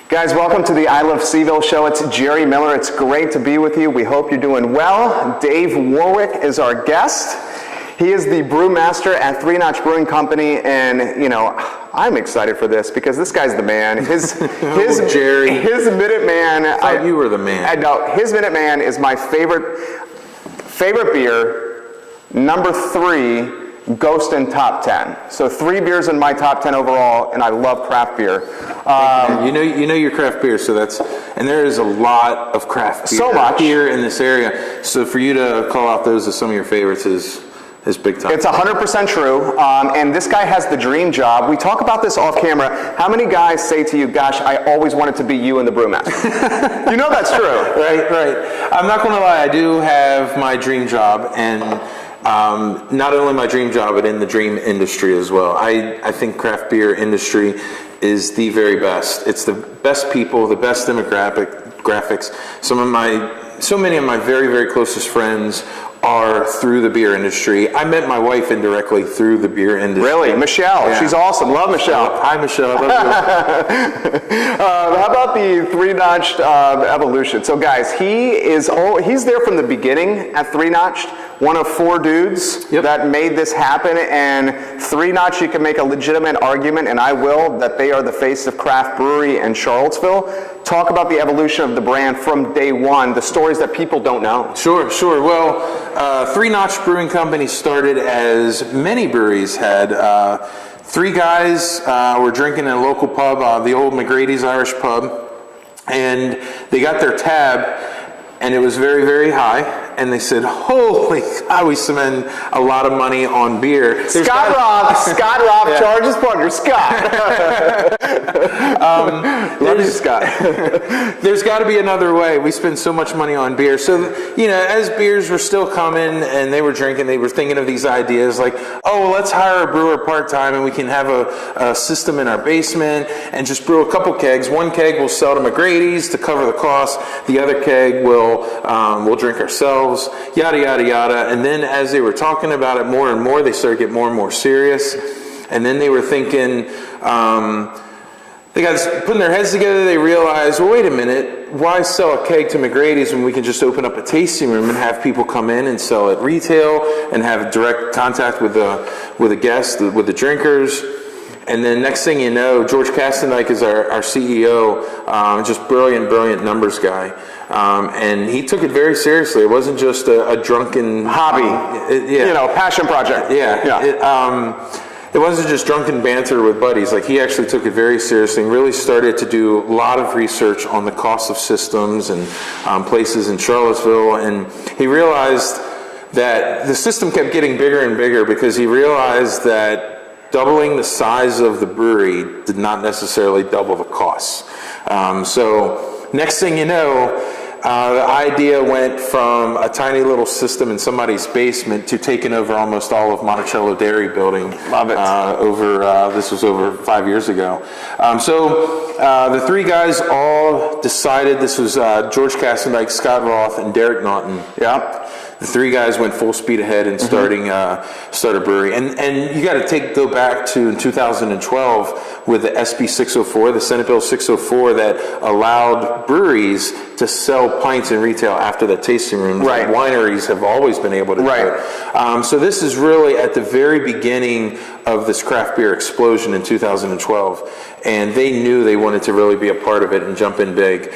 Guys, welcome to the I Love Seville show. It's Jerry Miller. It's great to be with you. We hope you're doing well. Dave Warwick is our guest. He is the brewmaster at Three Notch'd Brewing Company, and you know, I'm excited for this because this guy's the man. His Jerry. His Minute Man. I thought you were the man. No, his Minute Man is my favorite beer. Number 3. Ghost in top 10. So 3 beers in my top 10 overall, and I love craft beer. You know your craft beer, so and there is a lot of craft beer so much here in this area. So for you to call out those as some of your favorites is big time. It's 100% true, and this guy has the dream job. We talk about this off camera. How many guys say to you, gosh, I always wanted to be you in the Brewmaster? You know that's true. Right. I'm not going to lie, I do have my dream job, and not only my dream job, but in the dream industry as well. I think craft beer industry is the very best. It's the best people, the best demographics. So many of my very, very closest friends are through the beer industry. I met my wife indirectly through the beer industry. Really? Michelle. Yeah. She's awesome. Love Michelle. Hi, Michelle. I love you. How about the Three Notch'd evolution? So guys, he's there from the beginning at Three Notch'd. One of 4 dudes that made this happen, and Three Notch'd, you can make a legitimate argument, and I will, that they are the face of craft brewery in Charlottesville. Talk about the evolution of the brand from day one, the stories that people don't know. Sure. Well, Three Notch'd Brewing Company started as many breweries had. 3 guys were drinking in a local pub, the old McGrady's Irish Pub, and they got their tab, and it was very, very high. And they said, holy God, we spend a lot of money on beer. Scott Roth charges partner, Scott. Love you, Scott. There's got to be another way. We spend so much money on beer. So, as beers were still coming and they were drinking, they were thinking of these ideas like, oh, let's hire a brewer part-time and we can have a system in our basement and just brew a couple kegs. 1 keg we'll sell to McGrady's to cover the cost. The other keg we'll drink ourselves. Yada, yada, yada. And then as they were talking about it more and more, they started to get more and more serious. And then they were thinking, they got putting their heads together, they realized, well, wait a minute, why sell a keg to McGrady's when we can just open up a tasting room and have people come in and sell at retail and have direct contact with the guests, with the drinkers. And then next thing you know, George Castendike is our CEO, just brilliant numbers guy. And he took it very seriously. It wasn't just a drunken hobby, passion project. It wasn't just drunken banter with buddies. Like, he actually took it very seriously and really started to do a lot of research on the cost of systems and places in Charlottesville. And he realized that the system kept getting bigger and bigger because he realized that doubling the size of the brewery did not necessarily double the costs. So next thing you know, the idea went from a tiny little system in somebody's basement to taking over almost all of Monticello Dairy building. Love it. This was over 5 years ago. So the 3 guys all decided, this was George Castendike, Scott Roth, and Derek Naughton. Yeah. The 3 guys went full speed ahead and start a brewery. And you got to go back to 2012 with the SB 604, the Senate Bill 604, that allowed breweries to sell pints in retail after the tasting rooms. Right. Wineries have always been able to do it. So this is really at the very beginning of this craft beer explosion in 2012. And they knew they wanted to really be a part of it and jump in big.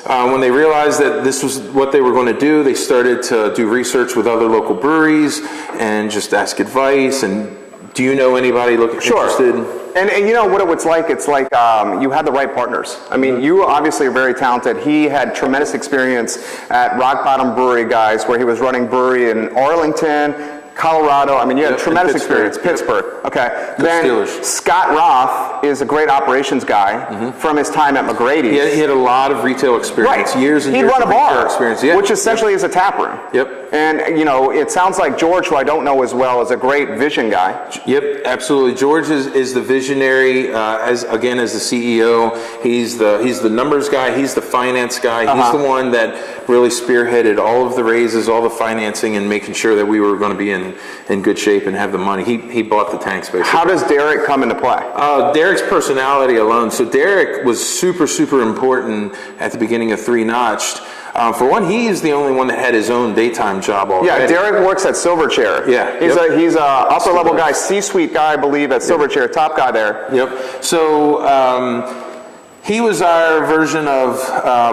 When they realized that this was what they were going to do, they started to do research with other local breweries and just ask advice. And do you know anybody interested? And you know what it's like? It's like you had the right partners. I mean, you obviously are very talented. He had tremendous experience at Rock Bottom Brewery, guys, where he was running brewery in Arlington, Colorado. I mean, you had tremendous experience. Pittsburgh. Okay. Then Steelers. Scott Roth is a great operations guy from his time at McGrady's. He had a lot of retail experience. Right. Years and He'd years run of a bar, retail experience. which essentially is a tap room. Yep. And, you know, it sounds like George, who I don't know as well, is a great vision guy. Yep, absolutely. George is the visionary, as the CEO. He's the numbers guy. He's the finance guy. He's the one that really spearheaded all of the raises, all the financing, and making sure that we were going to be in good shape and have the money. He bought the tanks, basically. How does Derek come into play? Derek's personality alone. So Derek was super, super important at the beginning of Three Notch'd. For one, he is the only one that had his own daytime job already. Yeah, Derek works at Silverchair. Yeah. He's a upper level guy, C-suite guy, I believe, at Silverchair, top guy there. Yep. So he was our version of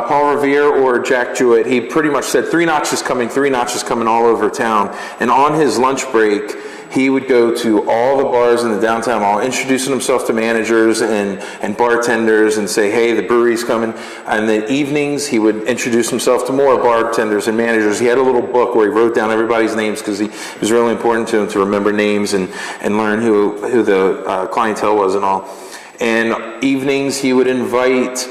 Paul Revere or Jack Jewett. He pretty much said, Three Notch'd is coming all over town. And on his lunch break, he would go to all the bars in the downtown mall, introducing himself to managers and bartenders and say, hey, the brewery's coming. And then evenings, he would introduce himself to more bartenders and managers. He had a little book where he wrote down everybody's names because it was really important to him to remember names and learn who the clientele was and all. And evenings, he would invite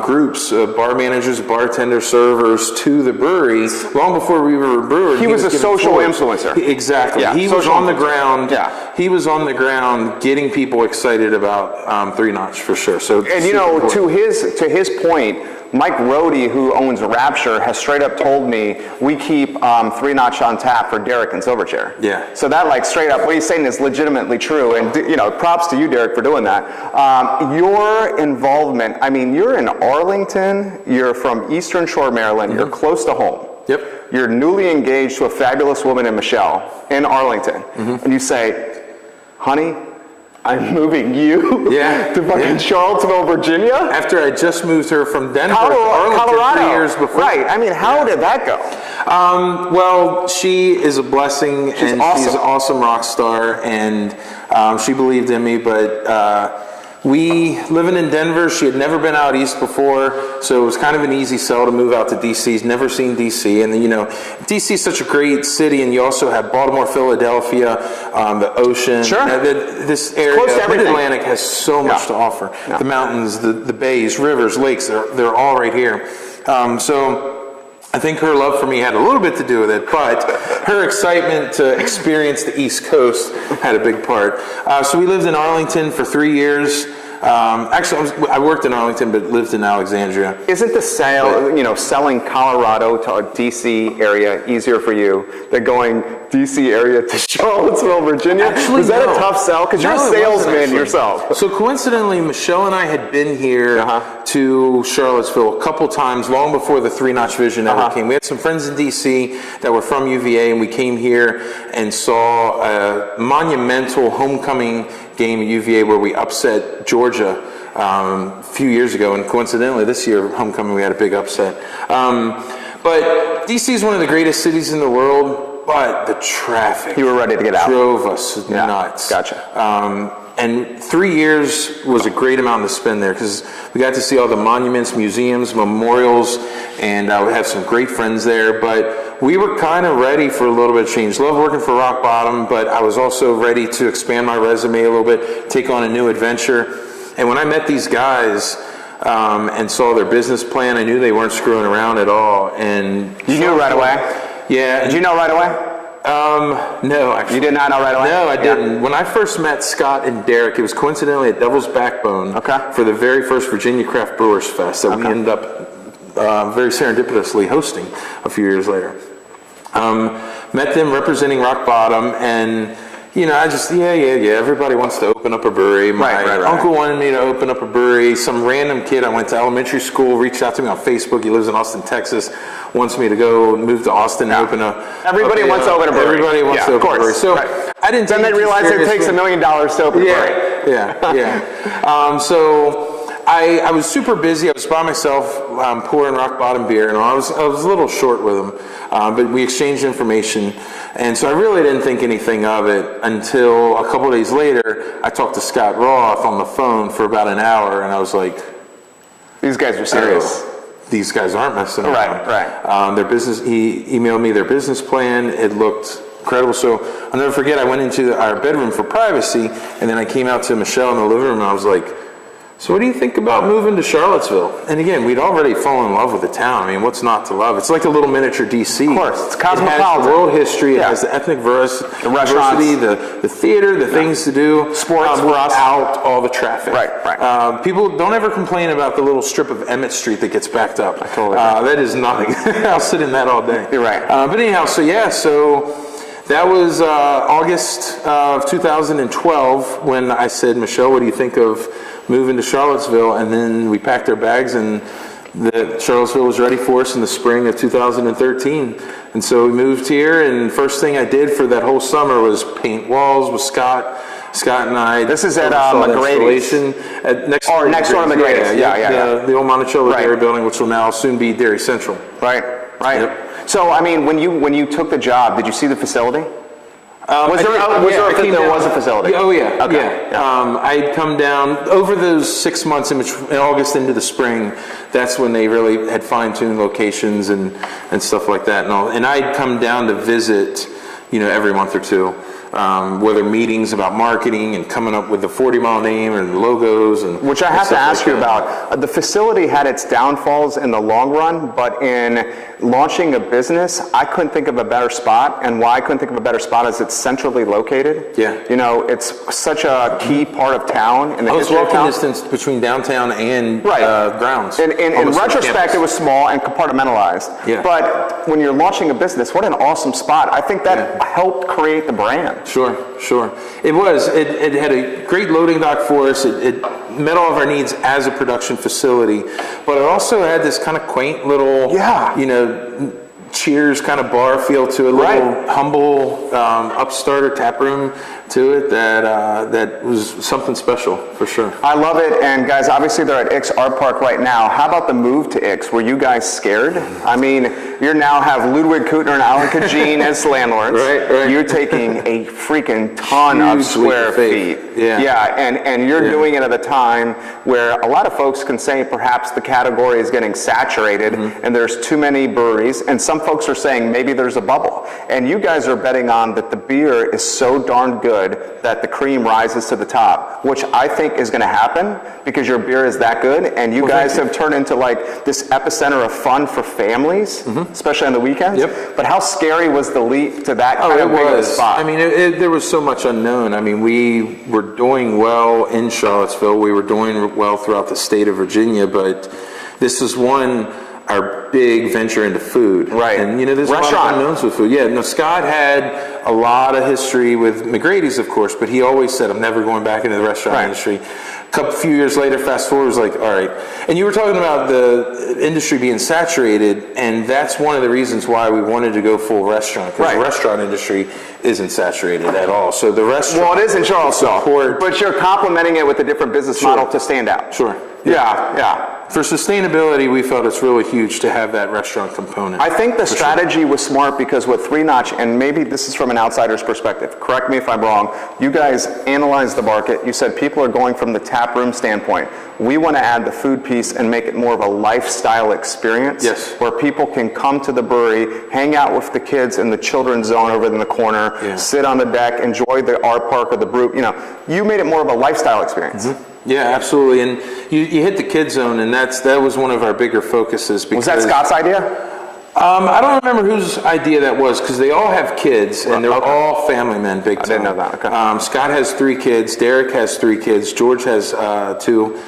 groups, bar managers, bartenders, servers to the brewery long before we were a brewery. He was a social influencer. Exactly. Yeah, he was on the ground. Yeah. He was on the ground getting people excited about Three Notch'd for sure. So, and you know, to his point, Mike Rohde, who owns Rapture, has straight up told me we keep Three Notch'd on tap for Derek and Silverchair. Yeah. So that, like, straight up, what he's saying is legitimately true. And, you know, props to you, Derek, for doing that. Your involvement, I mean, you're in Arlington, you're from Eastern Shore, Maryland, you're close to home. Yep. You're newly engaged to a fabulous woman in Michelle in Arlington. And you say, honey, I'm moving you to fucking Charlottesville, Virginia? After I just moved her from Denver to Arlington Colorado. 3 years before. Right. I mean, how did that go? Well, she is a blessing. She's an awesome rock star, and she believed in me, but we, living in Denver, she had never been out east before, so it was kind of an easy sell to move out to D.C. She's never seen D.C., and you know, D.C. is such a great city, and you also have Baltimore, Philadelphia, the ocean. Sure. This area, Mid-Atlantic, has so much to offer. Yeah. The mountains, the bays, rivers, lakes, they're all right here. So I think her love for me had a little bit to do with it, but her excitement to experience the East Coast had a big part. So we lived in Arlington for 3 years. Actually, I worked in Arlington, but lived in Alexandria. Isn't the selling Colorado to a DC area easier for you than going DC area to Charlottesville, Virginia? Actually, was that a tough sell? Because you're a salesman yourself. So coincidentally, Michelle and I had been here to Charlottesville a couple times long before the Three Notch'd vision ever came. We had some friends in DC that were from UVA, and we came here and saw a monumental homecoming game at UVA where we upset Georgia a few years ago, and coincidentally this year homecoming we had a big upset. But DC is one of the greatest cities in the world, but the traffic, you were ready to get out, drove us nuts. Gotcha. And 3 years was a great amount to spend there because we got to see all the monuments, museums, memorials, and we have some great friends there. But we were kind of ready for a little bit of change. Love working for Rock Bottom, but I was also ready to expand my resume a little bit, take on a new adventure. And when I met these guys and saw their business plan, I knew they weren't screwing around at all. And you knew right away? Yeah. Did you know right away? No, actually. You did not know right away? No, I didn't. When I first met Scott and Derek, it was coincidentally at Devil's Backbone for the very first Virginia Craft Brewers Fest that we ended up very serendipitously hosting a few years later. Met them representing Rock Bottom, and you know, I just, everybody wants to open up a brewery. My uncle wanted me to open up a brewery. Some random kid I went to elementary school reached out to me on Facebook. He lives in Austin, Texas. Wants me to go move to Austin and open a... Everybody wants to open a brewery. Everybody wants to open a brewery. So I didn't... Then they realize it takes $1 million to open a brewery. So I was super busy. I was by myself pouring Rock Bottom beer, and I was a little short with them, but we exchanged information, and so I really didn't think anything of it until a couple of days later. I talked to Scott Roth on the phone for about an hour, and I was like, "These guys are serious. These guys aren't messing around." Their business. He emailed me their business plan. It looked incredible. So I'll never forget. I went into our bedroom for privacy, and then I came out to Michelle in the living room, and I was like, So what do you think about moving to Charlottesville? And again, we'd already fallen in love with the town. I mean, what's not to love? It's like a little miniature DC. Of course, it's cosmopolitan. It has the world history, it has the ethnic diversity, the theater, the things to do. Sports for us. Without all the traffic. Right. People don't ever complain about the little strip of Emmett Street that gets backed up. I totally agree. That is nothing. I'll sit in that all day. You're right. But anyhow, so that was August of 2012 when I said, Michelle, what do you think of moving to Charlottesville? And then we packed our bags, and Charlottesville was ready for us in the spring of 2013. And so we moved here, and first thing I did for that whole summer was paint walls with Scott. Scott and I. This is at McGrady's. Next door to McGrady's. Yeah. The old Monticello Dairy Building, which will now soon be Dairy Central. Right. Yep. So, I mean, when you took the job, did you see the facility? There was a facility? Oh, yeah. Okay. Yeah. I'd come down over those 6 months in August into the spring. That's when they really had fine-tuned locations and stuff like that. And I'd come down to visit, every month or two. Whether meetings about marketing and coming up with the 40-mile name and logos which I have to ask you about. The facility had its downfalls in the long run, but in launching a business, I couldn't think of a better spot. And why I couldn't think of a better spot is it's centrally located. Yeah. It's such a key part of town in the history of town. It's walking distance between downtown and grounds. In retrospect, it was small and compartmentalized. Yeah. But when you're launching a business, what an awesome spot. I think that helped create the brand. Sure. It was. It had a great loading dock for us. It met all of our needs as a production facility, but it also had this kind of quaint little, Cheers kind of bar feel to it, a little humble upstarter tap room to it that was something special for sure. I love it, and guys, obviously they're at Ix Art Park right now. How about the move to Ix? Were you guys scared? I mean, you now have Ludwig Kutner and Alan Kajin as landlords. Right. You're taking a freaking ton of square feet. Yeah, and you're doing it at a time where a lot of folks can say perhaps the category is getting saturated and there's too many breweries, and some folks are saying maybe there's a bubble. And you guys are betting on that the beer is so darn good that the cream rises to the top, which I think is going to happen because your beer is that good, and you guys have turned into like this epicenter of fun for families, especially on the weekends. Yep. But how scary was the leap to that kind of big of a spot? I mean, there was so much unknown. I mean, we were doing well in Charlottesville. We were doing well throughout the state of Virginia, but this is our big venture into food. Right. And, there's a lot of unknowns with food. Yeah, Scott had a lot of history with McGrady's, of course, but he always said, I'm never going back into the restaurant industry. A few years later, fast forward, was like, all right. And you were talking about the industry being saturated, and that's one of the reasons why we wanted to go full restaurant, because the restaurant industry isn't saturated at all. So the restaurant... Well, it is in Charlottesville, but you're complementing it with a different business model to stand out. Sure. Yeah. For sustainability, we felt it's really huge to have that restaurant component. I think the strategy was smart because with Three Notch, and maybe this is from an outsider's perspective, correct me if I'm wrong, you guys analyzed the market. You said people are going from the tap room standpoint. We want to add the food piece and make it more of a lifestyle experience where people can come to the brewery, hang out with the kids in the children's zone over in the corner, sit on the deck, enjoy the art park or the brew. You made it more of a lifestyle experience. Yeah, absolutely. And you hit the kid zone, and that was one of our bigger focuses. Was that Scott's idea? I don't remember whose idea that was, because they all have kids, and they're all family men, big time. I didn't know that. Okay. Scott has 3 kids. Derek has 3 kids. George has 2.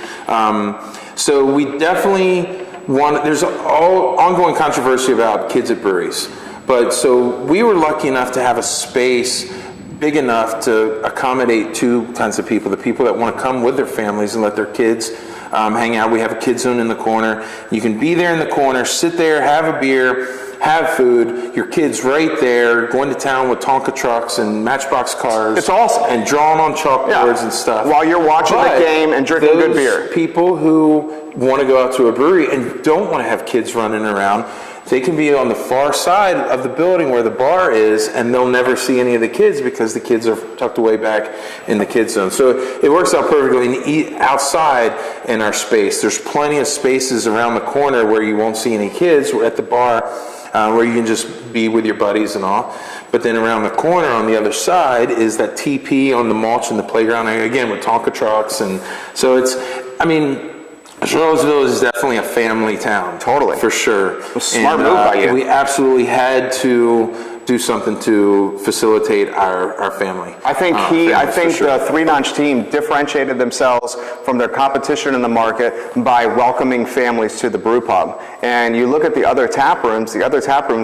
So we definitely there's ongoing controversy about kids at breweries. But so we were lucky enough to have a space big enough to accommodate 2 kinds of people. The people that want to come with their families and let their kids hang out. We have a kid zone in the corner. You can be there in the corner, sit there, have a beer, have food. Your kid's right there, going to town with Tonka trucks and Matchbox cars. It's awesome. And drawing on chalkboards and stuff. While you're watching the game and drinking good beer. People who want to go out to a brewery and don't want to have kids running around, they can be on the far side of the building where the bar is, and they'll never see any of the kids because the kids are tucked away back in the kids zone. So it works out perfectly. Outside in our space, there's plenty of spaces around the corner where you won't see any kids. We're at the bar where you can just be with your buddies and all. But then around the corner on the other side is that TP on the mulch and the playground, again, with Tonka trucks. And so I mean, Charlottesville is definitely a family town. Totally. For sure. Smart move by you. We absolutely had to do something to facilitate our family. I think the Three Notch'd team differentiated themselves from their competition in the market by welcoming families to the brew pub. And you look at the other tap rooms,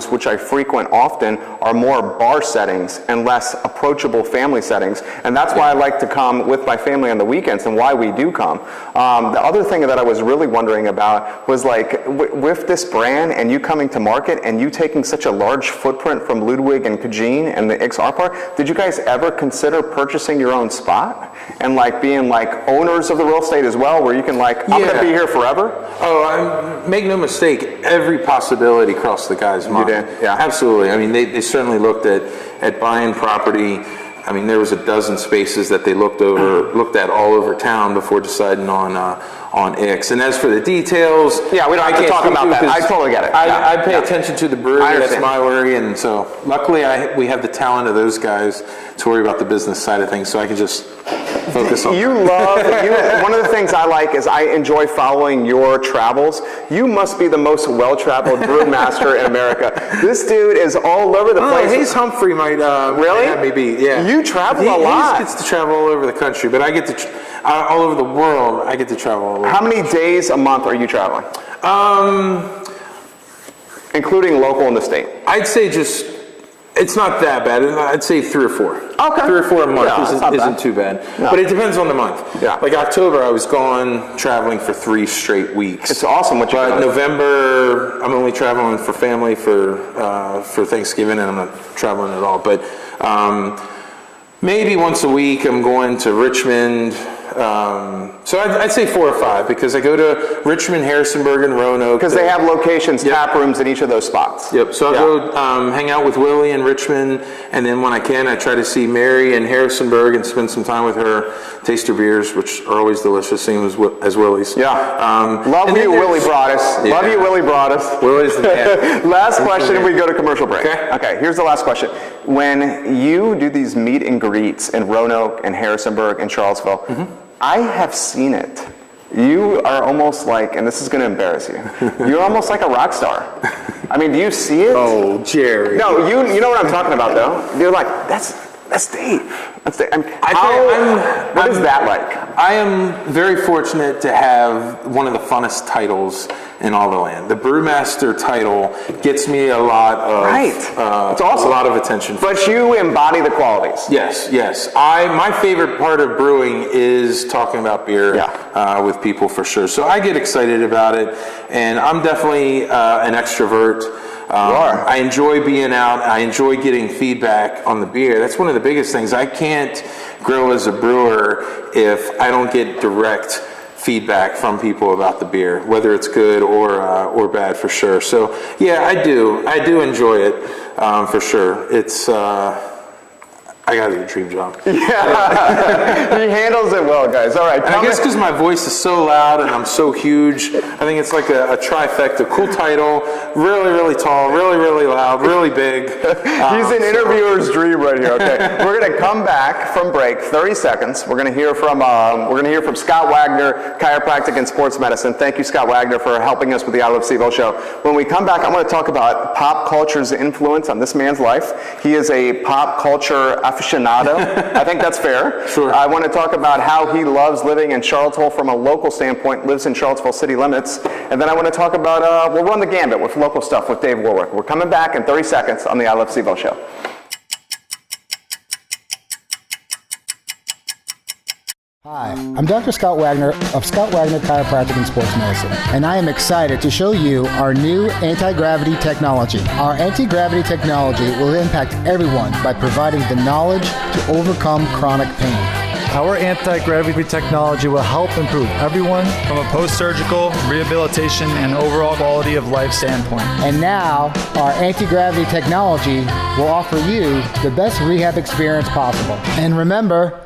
which I frequent often, are more bar settings and less approachable family settings. And that's why I like to come with my family on the weekends and why we do come. The other thing that I was really wondering about was like, with this brand and you coming to market and you taking such a large footprint from Ludwig and Kajin and the XR Park, did you guys ever consider purchasing your own spot and like being like owners of the real estate as well, where you can like, I'm gonna be here forever? Oh, make no mistake, every possibility crossed the guy's mind. You did? Yeah. Absolutely. I mean, they certainly looked at buying property. I mean, there was a dozen spaces that they looked at all over town before deciding on X. And as for the details, yeah, we don't have to talk about that. I totally get it. I pay attention to the brewery. That's my worry, and so luckily we have the talent of those guys to worry about the business side of things, so I can just focus on. One of the things I like is I enjoy following your travels. You must be the most well-traveled brewmaster in America. This dude is all over the place. Hayes Humphrey might really have me beat. Yeah, you travel a lot. Hayes gets to travel all over the country, but I get to all over the world. I get to travel all over. How many days a month are you traveling? Including local in the state. I'd say it's not that bad. I'd say 3 or 4. Okay. 3 or 4 a month isn't too bad. No. But it depends on the month. Yeah. Like October, I was gone traveling for 3 straight weeks. It's awesome what you're doing. November, I'm only traveling for family for Thanksgiving, and I'm not traveling at all. But maybe once a week, I'm going to Richmond. So I'd say 4 or 5, because I go to Richmond, Harrisonburg, and Roanoke. Because they have locations, tap rooms in each of those spots. Yep. So I'll go hang out with Willie in Richmond, and then when I can, I try to see Mary in Harrisonburg and spend some time with her, taste her beers, which are always delicious, same as Willie's. Yeah. Love you, Willie Broadus. Yeah. Love you, Willie Broadus. Willie's the man. Last question, we go to commercial break. Okay, here's the last question. When you do these meet and greets in Roanoke and Harrisonburg and Charlottesville, I have seen it. You are almost like, and this is going to embarrass you, you're almost like a rock star. I mean, do you see it? Oh, Jerry. No, you know what I'm talking about, though. You're like, that's Dave. That's Dave. What is that like? I am very fortunate to have one of the funnest titles in all the land. The Brewmaster title gets me a lot of it's awesome. A lot of attention. But you embody the qualities. Yes. My favorite part of brewing is talking about beer with people, for sure. So I get excited about it, and I'm definitely an extrovert. I enjoy being out. I enjoy getting feedback on the beer. That's one of the biggest things. I can't grow as a brewer if I don't get direct feedback from people about the beer, whether it's good or bad, for sure. So yeah, I do enjoy it, for sure. It's I got a dream job. Yeah, he handles it well, guys. All right. I guess because my voice is so loud and I'm so huge, I think it's like a trifecta. Cool title, really, really tall, really, really loud, really big. He's an interviewer's dream right here. Okay, we're gonna come back from break. 30 seconds. We're gonna hear from Scott Wagner, chiropractic and sports medicine. Thank you, Scott Wagner, for helping us with the I Love CVille show. When we come back, I'm going to talk about pop culture's influence on this man's life. He is a pop culture aficionado. I think that's fair. Sure. I want to talk about how he loves living in Charlottesville from a local standpoint, lives in Charlottesville city limits. And then I want to talk about, we'll run the gambit with local stuff with Dave Warwick. We're coming back in 30 seconds on the I Love CVille show. Hi, I'm Dr. Scott Wagner of Scott Wagner Chiropractic and Sports Medicine, and I am excited to show you our new anti-gravity technology. Our anti-gravity technology will impact everyone by providing the knowledge to overcome chronic pain. Our anti-gravity technology will help improve everyone from a post-surgical, rehabilitation, and overall quality of life standpoint. And now, our anti-gravity technology will offer you the best rehab experience possible. And remember,